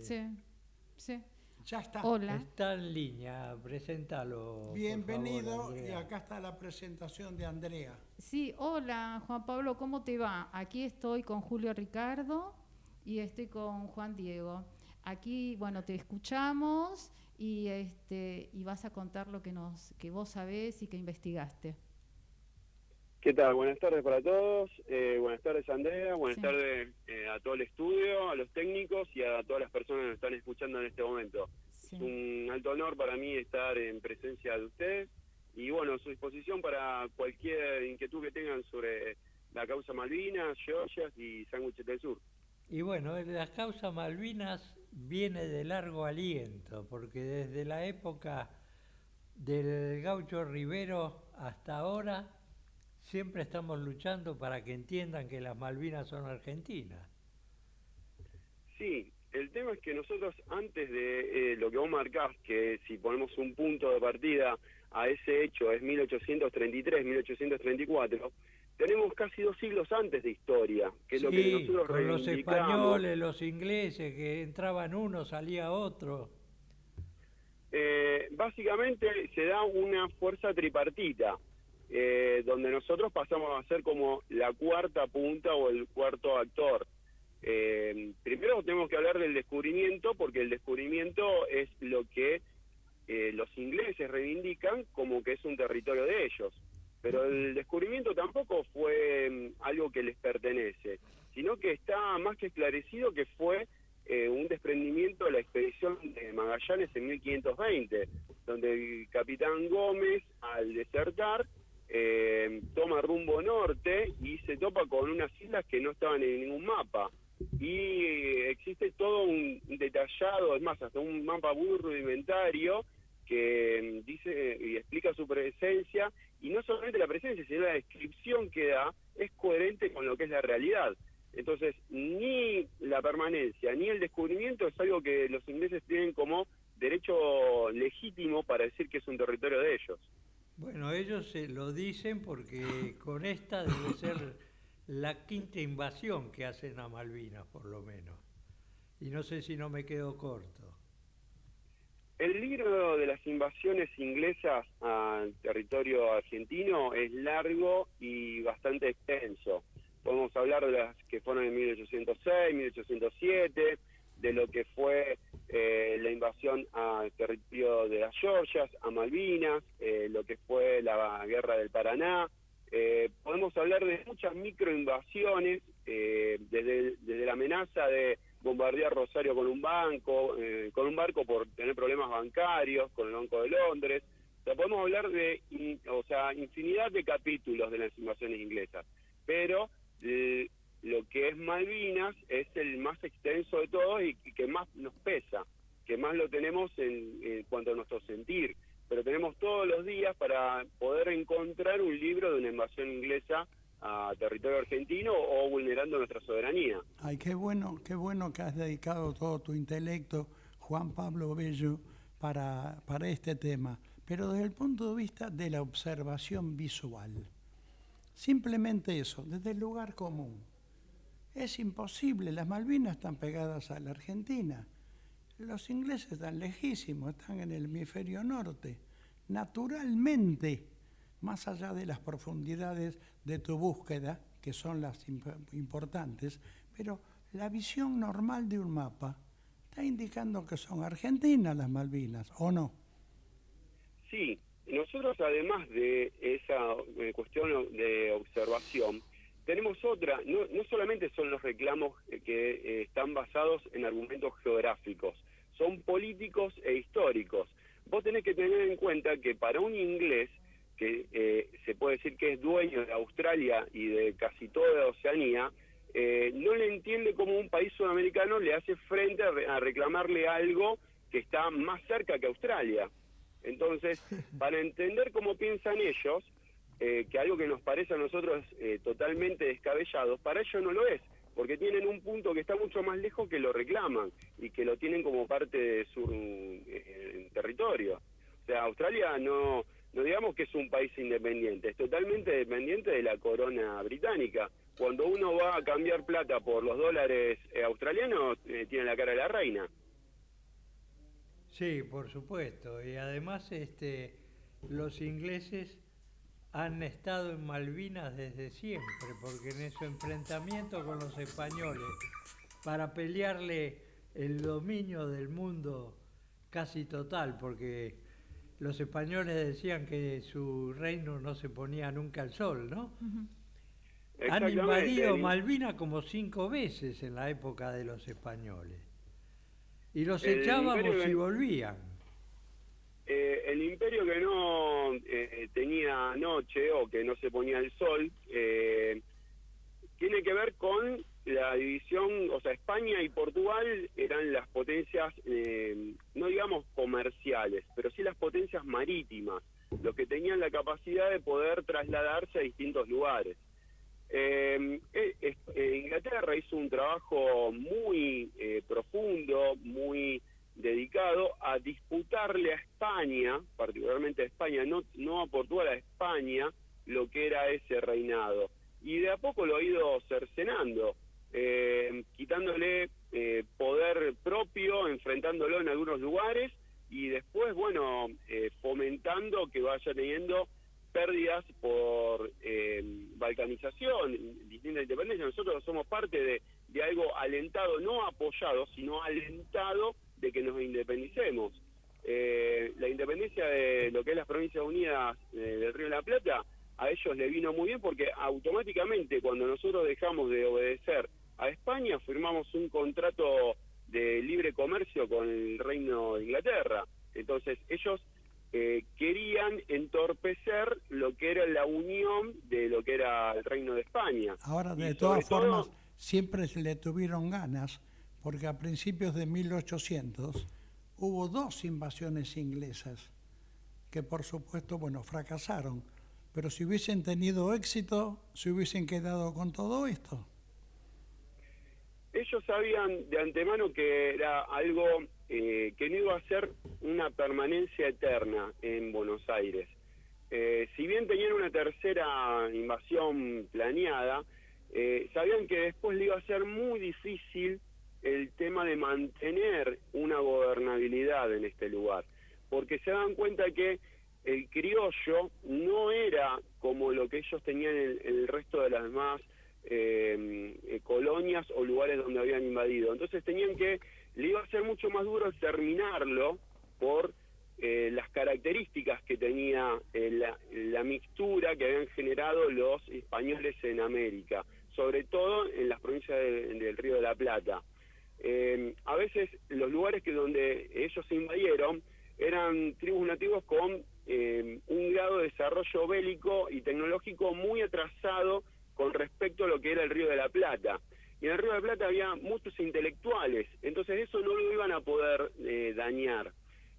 Sí, sí. Ya está. Hola. Está en línea, preséntalo, por favor, Bienvenido y Andrea. acá está la presentación de Andrea. Sí, hola Juan Pablo, ¿cómo te va? Aquí estoy con Julio Ricardo y estoy con Juan Diego. Aquí, bueno, te escuchamos y vas a contar lo que vos sabés y que investigaste. ¿Qué tal? Buenas tardes para todos. Buenas tardes, Andrea. Buenas Sí, tardes a todo el estudio, a los técnicos y a todas las personas que nos están escuchando en este momento. Es sí. un alto honor para mí estar en presencia de ustedes y, bueno, a su disposición para cualquier inquietud que tengan sobre la causa Malvinas, Georgias y Sándwiches del Sur. Y bueno, la causa Malvinas viene de largo aliento, porque desde la época del Gaucho Rivero hasta ahora siempre estamos luchando para que entiendan que las Malvinas son argentinas. Sí, el tema es que nosotros antes de lo que vos marcás, que si ponemos un punto de partida a ese hecho es 1833, 1834, tenemos casi 2 siglos antes de historia, que es lo que Sí, nosotros con los reivindicamos. españoles, los ingleses, que entraban uno, salía otro. Básicamente se da una fuerza tripartita, donde nosotros pasamos a ser como la cuarta punta o el cuarto actor. Primero tenemos que hablar del descubrimiento, porque el descubrimiento es lo que los ingleses reivindican como que es un territorio de ellos. Pero el descubrimiento tampoco fue algo que les pertenece, sino que está más que esclarecido que fue un desprendimiento de la expedición de Magallanes en 1520, donde el capitán Gómez, al desertar, toma rumbo norte y se topa con unas islas que no estaban en ningún mapa. Y existe todo un detallado, es más, hasta un mapa muy rudimentario que dice y explica su presencia, y no solamente la presencia, sino la descripción que da es coherente con lo que es la realidad. Entonces, ni la permanencia ni el descubrimiento es algo que los ingleses tienen como derecho legítimo para decir que es un territorio de ellos. Bueno, ellos se lo dicen porque con esta debe ser la quinta invasión que hacen a Malvinas, por lo menos. Y no sé si no me quedo corto. El libro de las invasiones inglesas al territorio argentino es largo y bastante extenso. Podemos hablar de las que fueron en 1806, 1807, de lo que fue la invasión al territorio de las Georgias, a Malvinas, lo que fue la guerra del Paraná. Podemos hablar de muchas microinvasiones, desde la amenaza de bombardear Rosario con un barco por tener problemas bancarios, con el Banco de Londres. O sea, podemos hablar de infinidad de capítulos de las invasiones inglesas, pero lo que es Malvinas es el más extenso de todos y que más nos pesa, que más lo tenemos en cuanto a nuestro sentir, pero tenemos todos los días para poder encontrar un libro de una invasión inglesa a territorio argentino o vulnerando nuestra soberanía. Ay, qué bueno que has dedicado todo tu intelecto, Juan Pablo Bello, para este tema, pero desde el punto de vista de la observación visual. Simplemente eso, desde el lugar común. Es imposible, las Malvinas están pegadas a la Argentina. Los ingleses están lejísimos, están en el hemisferio norte. Naturalmente, más allá de las profundidades de tu búsqueda, que son las importantes, pero la visión normal de un mapa está indicando que son argentinas las Malvinas, ¿o no? Sí, nosotros además de esa cuestión de observación, tenemos otra, no solamente son los reclamos que están basados en argumentos geográficos, son políticos e históricos. Vos tenés que tener en cuenta que para un inglés, que se puede decir que es dueño de Australia y de casi toda Oceanía, no le entiende cómo un país sudamericano le hace frente a reclamarle algo que está más cerca que Australia. Entonces, para entender cómo piensan ellos, que algo que nos parece a nosotros totalmente descabellado, para ellos no lo es, porque tienen un punto que está mucho más lejos que lo reclaman y que lo tienen como parte de su territorio. O sea, Australia no digamos que es un país independiente, es totalmente dependiente de la corona británica. Cuando uno va a cambiar plata por los dólares australianos, tiene la cara de la reina. Sí, por supuesto. Y además los ingleses han estado en Malvinas desde siempre, porque en ese enfrentamiento con los españoles, para pelearle el dominio del mundo casi total, porque los españoles decían que su reino no se ponía nunca al sol, ¿no? Han invadido Malvinas como 5 veces en la época de los españoles. Y los echábamos y volvían. El imperio que no tenía noche o que no se ponía el sol tiene que ver con la división, o sea, España y Portugal eran las potencias, no digamos comerciales, pero sí las potencias marítimas, los que tenían la capacidad de poder trasladarse a distintos lugares. Inglaterra hizo un trabajo muy profundo, muy dedicado a disputarle a España, particularmente a España, no a Portugal, a España, lo que era ese reinado. Y de a poco lo ha ido cercenando, quitándole poder propio, enfrentándolo en algunos lugares y después, bueno, fomentando que vaya teniendo pérdidas por balcanización, distinta independencia. Nosotros somos parte de algo alentado, no apoyado, sino alentado de que nos independicemos. La independencia de lo que es las Provincias Unidas del Río de la Plata, a ellos le vino muy bien porque automáticamente cuando nosotros dejamos de obedecer a España, firmamos un contrato de libre comercio con el Reino de Inglaterra. Entonces ellos querían entorpecer lo que era la unión de lo que era el Reino de España. Ahora, de todas formas, siempre le tuvieron ganas, porque a principios de 1800 hubo 2 invasiones inglesas, que por supuesto, bueno, fracasaron. Pero si hubiesen tenido éxito, se hubiesen quedado con todo esto. Ellos sabían de antemano que era algo que no iba a ser una permanencia eterna en Buenos Aires. Si bien tenían una tercera invasión planeada, sabían que después le iba a ser muy difícil el tema de mantener una gobernabilidad en este lugar, porque se dan cuenta que el criollo no era como lo que ellos tenían en el resto de las demás colonias o lugares donde habían invadido. Entonces le iba a ser mucho más duro terminarlo por las características que tenía la mixtura que habían generado los españoles en América, sobre todo en las provincias del Río de la Plata. A veces los lugares donde ellos se invadieron eran tribus nativos con un grado de desarrollo bélico y tecnológico muy atrasado con respecto a lo que era el Río de la Plata. Y en el Río de la Plata había muchos intelectuales, entonces eso no lo iban a poder dañar.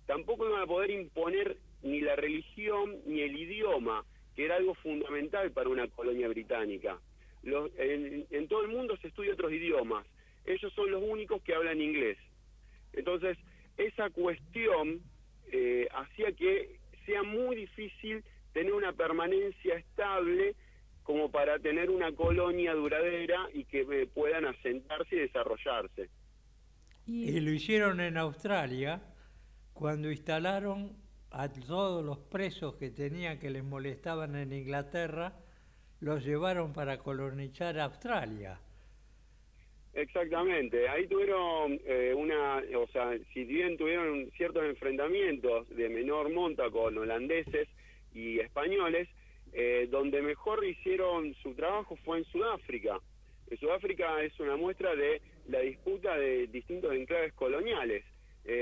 Tampoco iban a poder imponer ni la religión ni el idioma, que era algo fundamental para una colonia británica. En todo el mundo se estudia otros idiomas, ellos son los únicos que hablan inglés. Entonces, esa cuestión hacía que sea muy difícil tener una permanencia estable como para tener una colonia duradera y que puedan asentarse y desarrollarse. Y lo hicieron en Australia cuando instalaron a todos los presos que tenían que les molestaban en Inglaterra, los llevaron para colonizar Australia. Exactamente, ahí tuvieron si bien tuvieron ciertos enfrentamientos de menor monta con holandeses y españoles, donde mejor hicieron su trabajo fue en Sudáfrica. En Sudáfrica es una muestra de la disputa de distintos enclaves coloniales,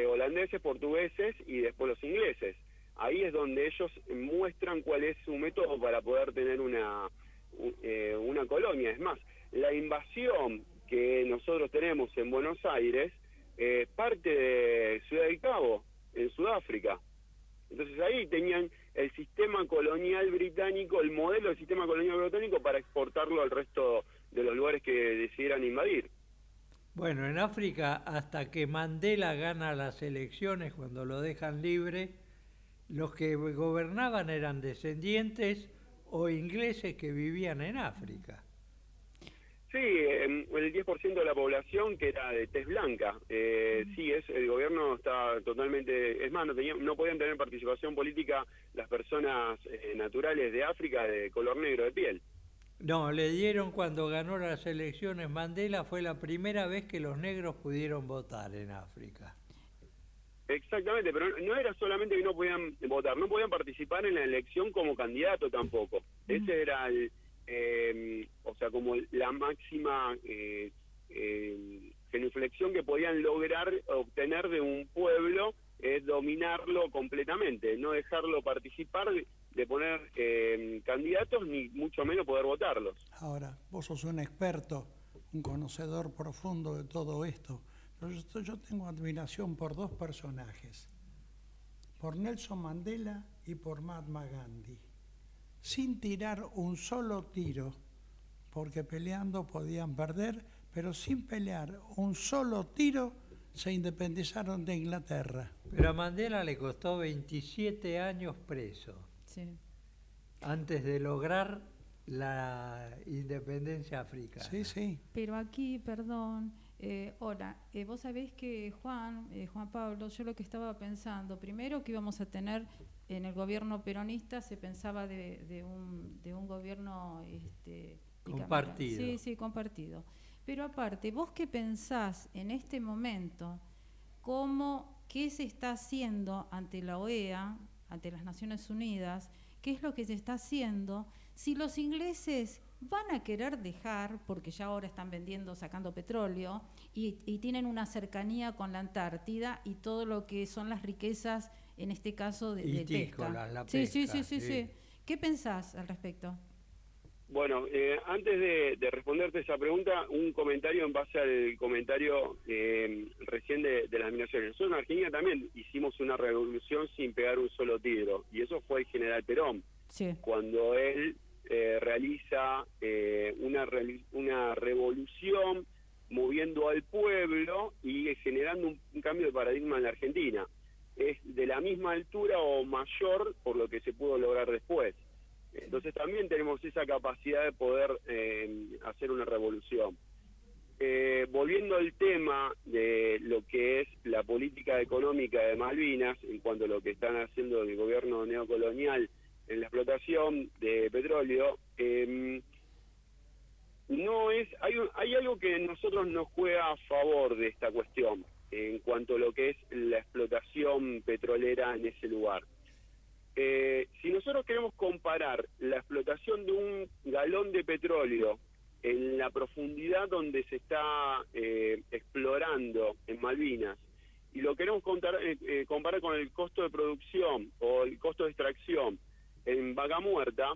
holandeses, portugueses y después los ingleses. Ahí es donde ellos muestran cuál es su método para poder tener una colonia. Es más, la invasión que nosotros tenemos en Buenos Aires parte de Ciudad del Cabo, en Sudáfrica. Entonces ahí tenían el sistema colonial británico, el modelo del sistema colonial británico para exportarlo al resto de los lugares que decidieran invadir. Bueno, en África, hasta que Mandela gana las elecciones, cuando lo dejan libre, los que gobernaban eran descendientes o ingleses que vivían en África. Sí, el 10% de la población que era de tez blanca. Sí, el gobierno está totalmente... Es más, no podían tener participación política las personas naturales de África de color negro de piel. No, le dieron cuando ganó las elecciones Mandela, fue la primera vez que los negros pudieron votar en África. Exactamente, pero no era solamente que no podían votar, no podían participar en la elección como candidato tampoco. Ese era o sea, como la máxima genuflexión que podían lograr obtener de un pueblo, es dominarlo completamente, no dejarlo participar de poner candidatos, ni mucho menos poder votarlos. Ahora, vos sos un experto, un conocedor profundo de todo esto, pero yo tengo admiración por dos personajes, por Nelson Mandela y por Mahatma Gandhi, sin tirar un solo tiro, porque peleando podían perder, pero sin pelear un solo tiro se independizaron de Inglaterra. Pero a Mandela le costó 27 años preso. Sí. Antes de lograr la independencia africana. Sí, sí. Pero aquí, perdón, ahora, vos sabés que Juan Pablo, yo lo que estaba pensando, primero que íbamos a tener en el gobierno peronista, se pensaba de un gobierno Compartido. Sí, sí, compartido. Pero aparte, ¿vos qué pensás en este momento? ¿Qué se está haciendo ante la OEA, ante las Naciones Unidas? ¿Qué es lo que se está haciendo? Si los ingleses van a querer dejar, porque ya ahora están sacando petróleo, y tienen una cercanía con la Antártida y todo lo que son las riquezas, en este caso de pesca. La sí, pesca. Sí. ¿Qué pensás al respecto? Bueno, antes de responderte esa pregunta, un comentario en base al comentario recién de las migraciones. Nosotros en Argentina también hicimos una revolución sin pegar un solo tiro, y eso fue el general Perón, sí. Cuando él realiza una revolución moviendo al pueblo y generando un cambio de paradigma en la Argentina. Es de la misma altura o mayor por lo que se pudo lograr después. Entonces también tenemos esa capacidad de poder hacer una revolución. Volviendo al tema de lo que es la política económica de Malvinas, en cuanto a lo que están haciendo el gobierno neocolonial en la explotación de petróleo, hay algo que a nosotros nos juega a favor de esta cuestión, en cuanto a lo que es la explotación petrolera en ese lugar. Si nosotros queremos comparar la explotación de un galón de petróleo en la profundidad donde se está explorando en Malvinas, y lo queremos comparar con el costo de producción o el costo de extracción en Vaca Muerta,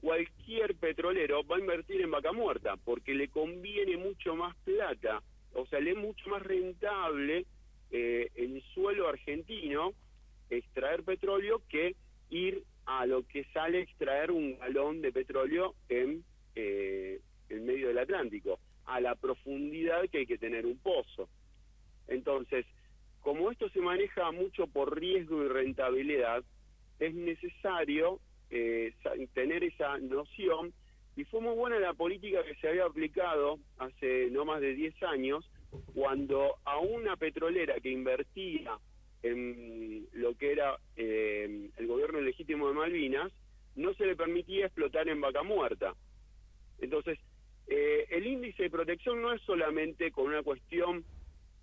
cualquier petrolero va a invertir en Vaca Muerta porque le conviene mucho más plata, o sea, le es mucho más rentable en suelo argentino extraer petróleo que ir a lo que sale extraer un galón de petróleo en medio del Atlántico, a la profundidad que hay que tener un pozo. Entonces, como esto se maneja mucho por riesgo y rentabilidad, es necesario tener esa noción, y fue muy buena la política que se había aplicado hace no más de 10 años, cuando a una petrolera que invertía en lo que era el gobierno legítimo de Malvinas, no se le permitía explotar en Vaca Muerta. Entonces, el índice de protección no es solamente con una cuestión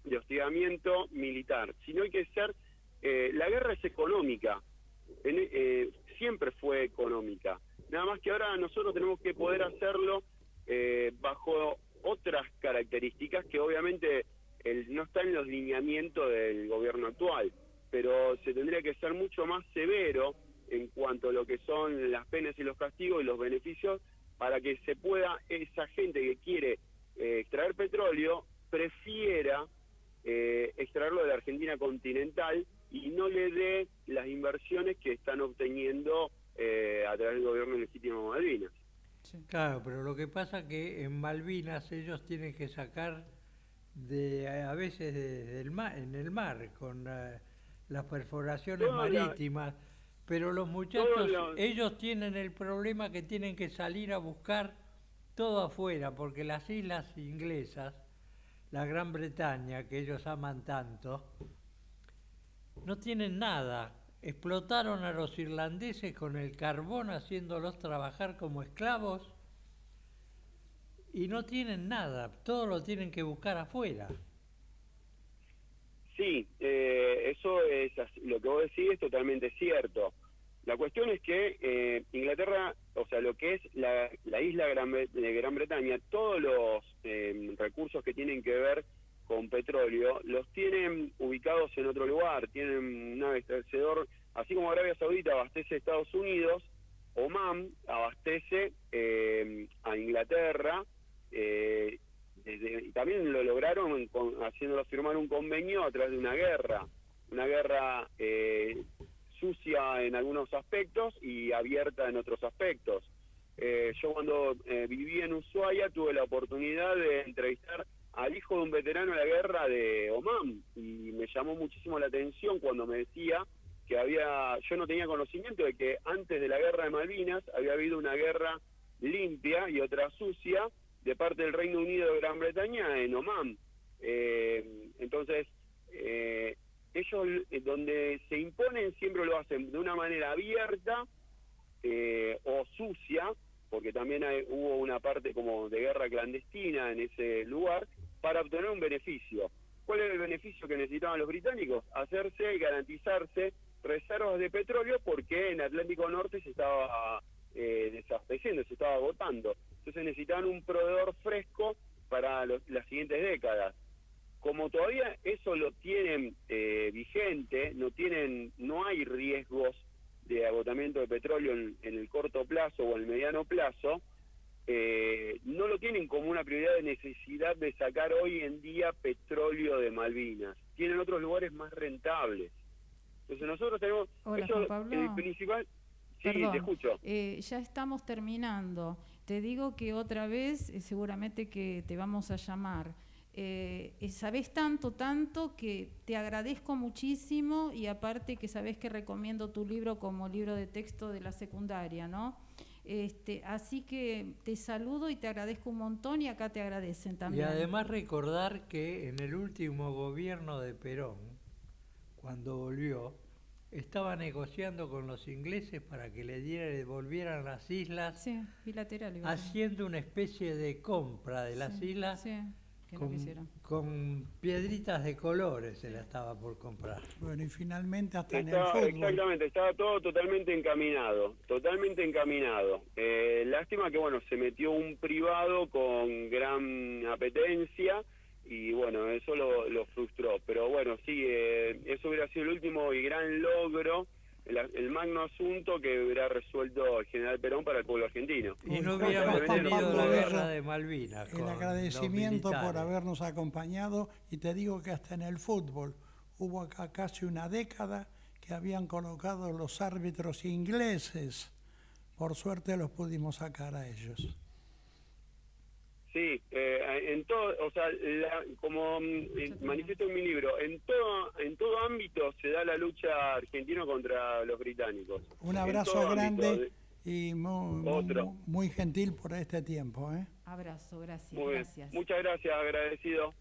de hostigamiento militar, sino hay que ser, la guerra es económica, siempre fue económica, nada más que ahora nosotros tenemos que poder hacerlo bajo otras características que obviamente no está en los lineamientos del gobierno actual, pero se tendría que ser mucho más severo en cuanto a lo que son las penas y los castigos y los beneficios, para que se pueda, esa gente que quiere extraer petróleo, prefiera extraerlo de la Argentina continental y no le dé las inversiones que están obteniendo a través del gobierno legítimo de Malvinas. Sí. Claro, pero lo que pasa que en Malvinas ellos tienen que sacar a veces en el mar, con las perforaciones marítimas, pero los muchachos, ellos tienen el problema que tienen que salir a buscar todo afuera, porque las islas inglesas, la Gran Bretaña, que ellos aman tanto, no tienen nada. Explotaron a los irlandeses con el carbón haciéndolos trabajar como esclavos y no tienen nada, todo lo tienen que buscar afuera. Sí, eso es lo que vos decís es totalmente cierto. La cuestión es que Inglaterra, o sea, lo que es la isla de Gran Bretaña, todos los recursos que tienen que ver con petróleo, los tienen ubicados en otro lugar, tienen un abastecedor, así como Arabia Saudita abastece a Estados Unidos, Oman abastece a Inglaterra, y también lo lograron haciéndolo firmar un convenio a través de una guerra sucia en algunos aspectos y abierta en otros aspectos. Yo cuando viví en Ushuaia tuve la oportunidad de entrevistar al hijo de un veterano de la guerra de Oman y me llamó muchísimo la atención cuando me decía que yo no tenía conocimiento de que antes de la guerra de Malvinas había habido una guerra limpia y otra sucia de parte del Reino Unido de Gran Bretaña en Oman. Entonces, ellos donde se imponen siempre lo hacen de una manera abierta o sucia, porque también hubo una parte como de guerra clandestina en ese lugar, para obtener un beneficio. ¿Cuál era el beneficio que necesitaban los británicos? Hacerse y garantizarse reservas de petróleo porque en Atlántico Norte se estaba desabasteciendo, se estaba agotando. Entonces necesitaban un proveedor fresco para las siguientes décadas. Como todavía eso lo tienen vigente, no hay riesgos de agotamiento de petróleo en el corto plazo o en el mediano plazo, no lo tienen como una prioridad de necesidad de sacar hoy en día petróleo de Malvinas. Tienen otros lugares más rentables. Entonces nosotros tenemos... Hola, eso, Juan Pablo. el principal... Sí, Perdón, te escucho. ya estamos terminando. Te digo que otra vez, seguramente que te vamos a llamar. Sabés tanto que te agradezco muchísimo y aparte que sabés que recomiendo tu libro como libro de texto de la secundaria, ¿no? Así que te saludo y te agradezco un montón y acá te agradecen también. Y además recordar que en el último gobierno de Perón, cuando volvió, estaba negociando con los ingleses para que le devolvieran las islas, sí, bilateral, haciendo una especie de compra de las islas, sí, que no quisieron. Con piedritas de colores se la estaba por comprar. Bueno, y finalmente hasta en el fútbol. Exactamente, estaba todo totalmente encaminado. Lástima que, bueno, se metió un privado con gran apetencia y, bueno, eso lo frustró. Pero, bueno, sí, eso hubiera sido el último y gran logro, el magno asunto que hubiera resuelto el general Perón para el pueblo argentino. Y no hubiéramos tenido la guerra de Malvinas. El agradecimiento por habernos acompañado, y te digo que hasta en el fútbol hubo acá casi una década que habían colocado los árbitros ingleses. Por suerte los pudimos sacar a ellos. Sí, en todo, o sea, como manifiesto en mi libro, en todo ámbito se da la lucha argentina contra los británicos. Un abrazo grande y muy gentil por este tiempo. Abrazo, gracias. Muchas gracias, agradecido.